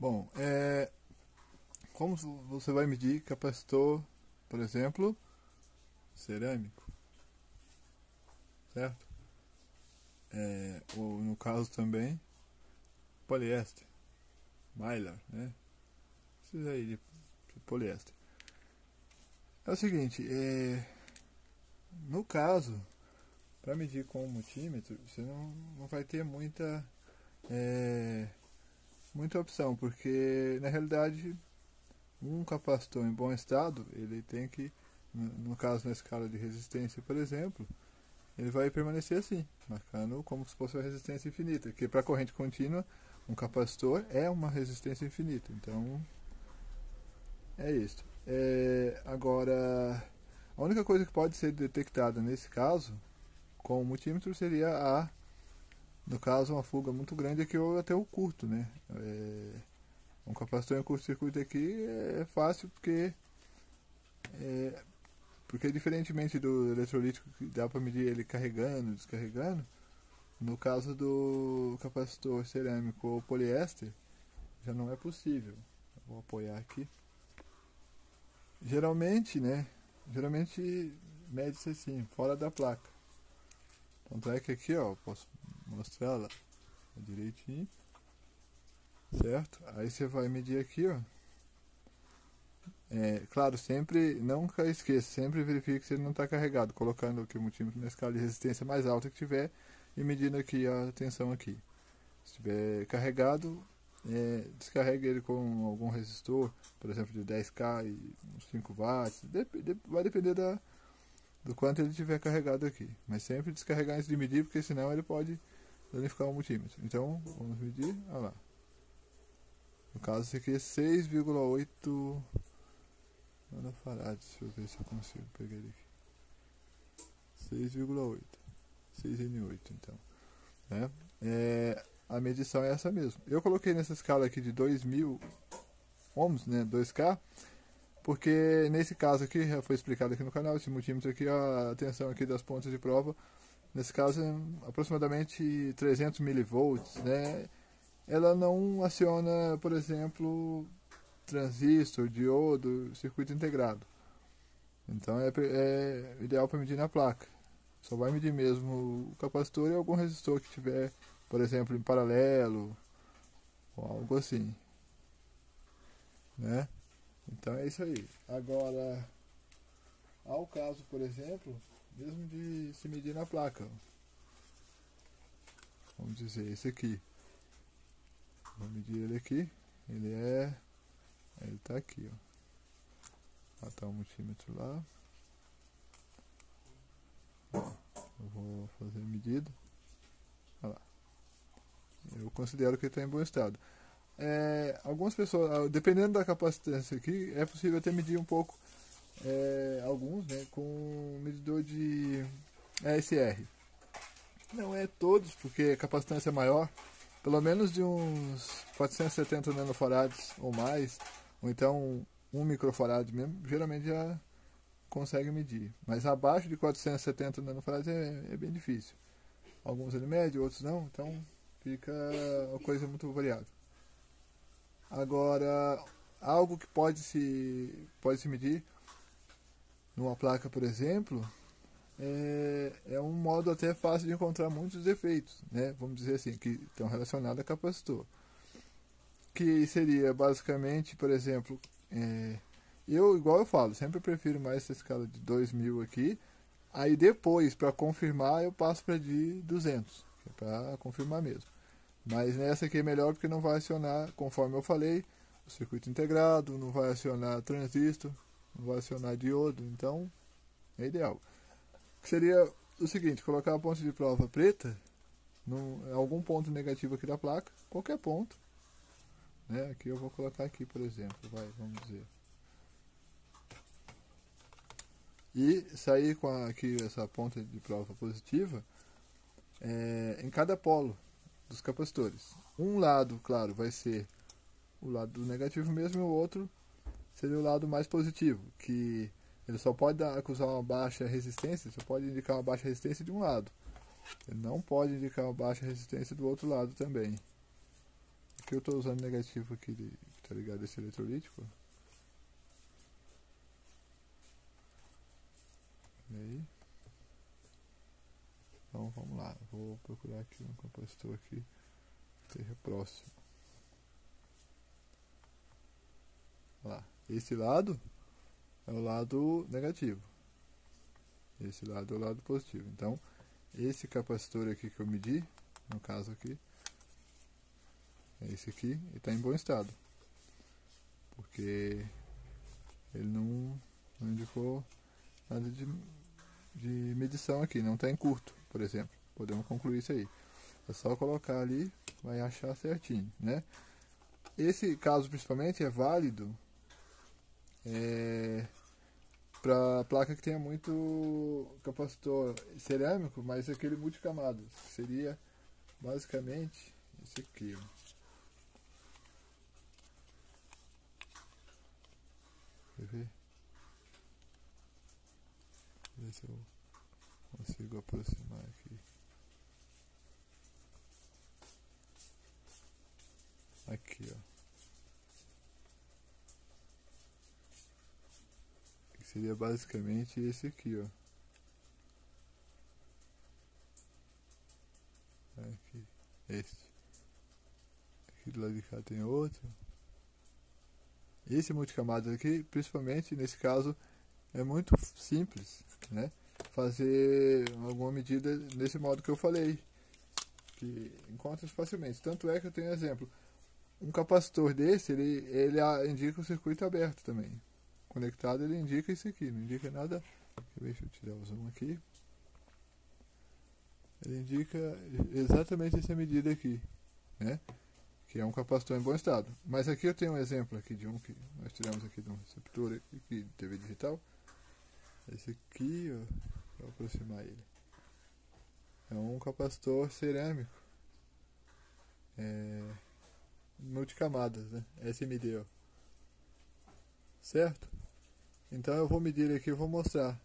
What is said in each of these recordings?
Bom, como você vai medir capacitor, por exemplo, cerâmico, certo? Ou no caso também, poliéster, mylar, né? Esses aí de poliéster. É o seguinte, no caso, para medir com o multímetro, você não vai ter muita opção, porque na realidade um capacitor em bom estado, ele tem que, no caso na escala de resistência, por exemplo, ele vai permanecer assim, marcando como se fosse uma resistência infinita, que para corrente contínua, um capacitor é uma resistência infinita, então é isso. Agora, a única coisa que pode ser detectada nesse caso, com o multímetro, seria no caso, uma fuga muito grande aqui ou até o curto, né? Um capacitor em curto-circuito aqui é fácil porque diferentemente do eletrolítico que dá para medir ele carregando, descarregando, no caso do capacitor cerâmico ou poliéster já não é possível. Eu vou apoiar aqui. Geralmente mede-se assim, fora da placa. Tanto é que aqui, ó, posso mostrar lá direitinho, certo? Aí você vai medir aqui, ó. Claro, sempre, nunca esqueça, sempre verifique se ele não está carregado, colocando aqui o multímetro na escala de resistência mais alta que tiver e medindo aqui a tensão aqui. Se estiver carregado, descarregue ele com algum resistor, por exemplo, de 10K e uns 5 watts, vai depender do quanto ele tiver carregado aqui. Mas sempre descarregar antes de medir, porque senão ele pode danificar o multímetro. Então, vamos medir, olha lá. No caso, esse aqui é 6,8 nanofarads. Deixa eu ver se eu consigo pegar ele aqui. 6,8. 6N8, então. A medição é essa mesmo. Eu coloquei nessa escala aqui de 2000 ohms, né, 2K, porque nesse caso aqui, já foi explicado aqui no canal, esse multímetro aqui, a tensão aqui das pontas de prova, nesse caso é aproximadamente 300 milivolts, né? Ela não aciona, por exemplo, transistor, diodo, circuito integrado. Então é ideal para medir na placa. Só vai medir mesmo o capacitor e algum resistor que tiver, por exemplo, em paralelo ou algo assim, né? Então é isso aí. Agora, ao caso, por exemplo, mesmo de se medir na placa, vamos dizer esse aqui. Vou medir ele aqui. Ele tá aqui, ó. Tá o multímetro lá. Eu vou fazer a medida. Olha lá. Eu considero que ele está em bom estado. Algumas pessoas, dependendo da capacitância aqui, é possível até medir um pouco, alguns, né, com medidor de ASR. Não é todos, porque a capacitância é maior, pelo menos de uns 470 nanofarads ou mais, ou então 1 microfarad mesmo, geralmente já consegue medir. Mas abaixo de 470 nanofarads é bem difícil. Alguns ele mede, outros não, então fica uma coisa muito variável. Agora, algo que pode se medir numa placa, por exemplo, é um modo até fácil de encontrar muitos defeitos, né? Vamos dizer assim, que estão relacionados a capacitor. Que seria basicamente, por exemplo, igual eu falo, sempre prefiro mais essa escala de 2000 aqui. Aí depois, para confirmar, eu passo para de 200, que é para confirmar mesmo. Mas nessa aqui é melhor porque não vai acionar, conforme eu falei, o circuito integrado, não vai acionar transistor, não vai acionar diodo, então é ideal. Seria o seguinte, colocar a ponta de prova preta em algum ponto negativo aqui da placa, qualquer ponto, né? Aqui eu vou colocar aqui, por exemplo, vamos dizer. E sair com aqui essa ponta de prova positiva em cada polo dos capacitores. Um lado, claro, vai ser o lado negativo mesmo, e o outro seria o lado mais positivo, que ele só pode acusar uma baixa resistência, só pode indicar uma baixa resistência de um lado. Ele não pode indicar uma baixa resistência do outro lado também. Aqui eu estou usando negativo aqui, tá ligado, esse eletrolítico. E aí? Então vamos lá, vou procurar aqui um capacitor aqui, que seja próximo. Lá, esse lado é o lado negativo, esse lado é o lado positivo. Então esse capacitor aqui que eu medi, no caso aqui, é esse aqui, ele está em bom estado, porque ele não indicou nada de medição aqui, não está em curto, por exemplo. Podemos concluir isso aí. É só colocar ali, vai achar certinho, né? Esse caso principalmente é válido para placa que tenha muito capacitor cerâmico, mas aquele multicamadas, que seria basicamente esse aqui, ó. Quer ver? Ver se eu consigo aproximar aqui. Aqui, ó. Que seria basicamente esse aqui, ó. Aqui, esse. Aqui do lado de cá tem outro. Esse multicamadas aqui, principalmente nesse caso, é muito simples, né? Fazer alguma medida nesse modo que eu falei, que encontra facilmente. Tanto é que eu tenho exemplo, um capacitor desse, ele indica o circuito aberto também. Conectado ele indica isso aqui, não indica nada. Deixa eu tirar o zoom aqui. Ele indica exatamente essa medida aqui, né? Que é um capacitor em bom estado. Mas aqui eu tenho um exemplo aqui de um que nós tiramos aqui de um receptor aqui de TV digital. Esse aqui, ó, vou aproximar ele. É um capacitor cerâmico, multicamadas, né? SMD, ó. Certo? Então eu vou medir aqui e vou mostrar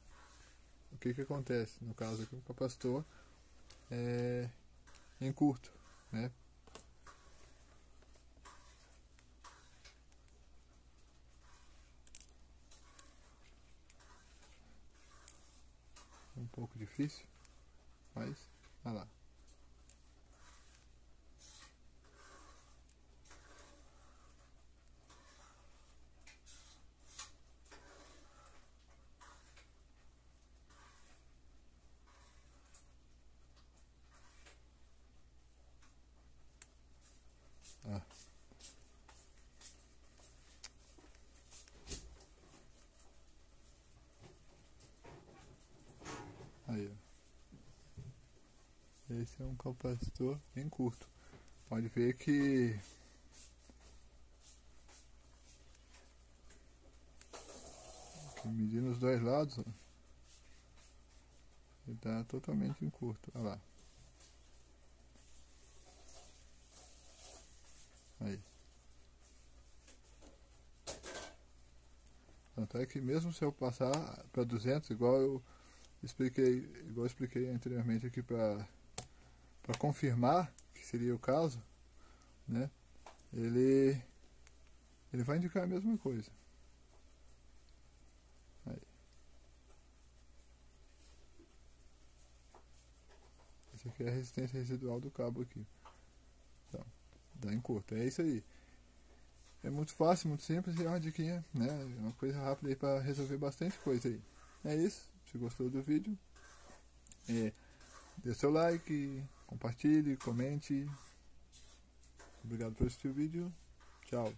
o que acontece. No caso aqui, o capacitor em curto, né? Um pouco difícil, mas olha lá. Ah. Aí, ó. Esse é um capacitor em curto. Pode ver que medindo os dois lados, ó, ele está totalmente em curto. Olha lá. Aí. Tanto é que mesmo se eu passar para 200, igual eu expliquei anteriormente aqui para confirmar que seria o caso, né? Ele vai indicar a mesma coisa. Aí. Essa aqui é a resistência residual do cabo aqui. Então, dá em curto. É isso aí. É muito fácil, muito simples e é uma diquinha, né? É uma coisa rápida aí para resolver bastante coisa aí. É isso. Se gostou do vídeo, dê seu like, compartilhe, comente. Obrigado por assistir o vídeo. Tchau.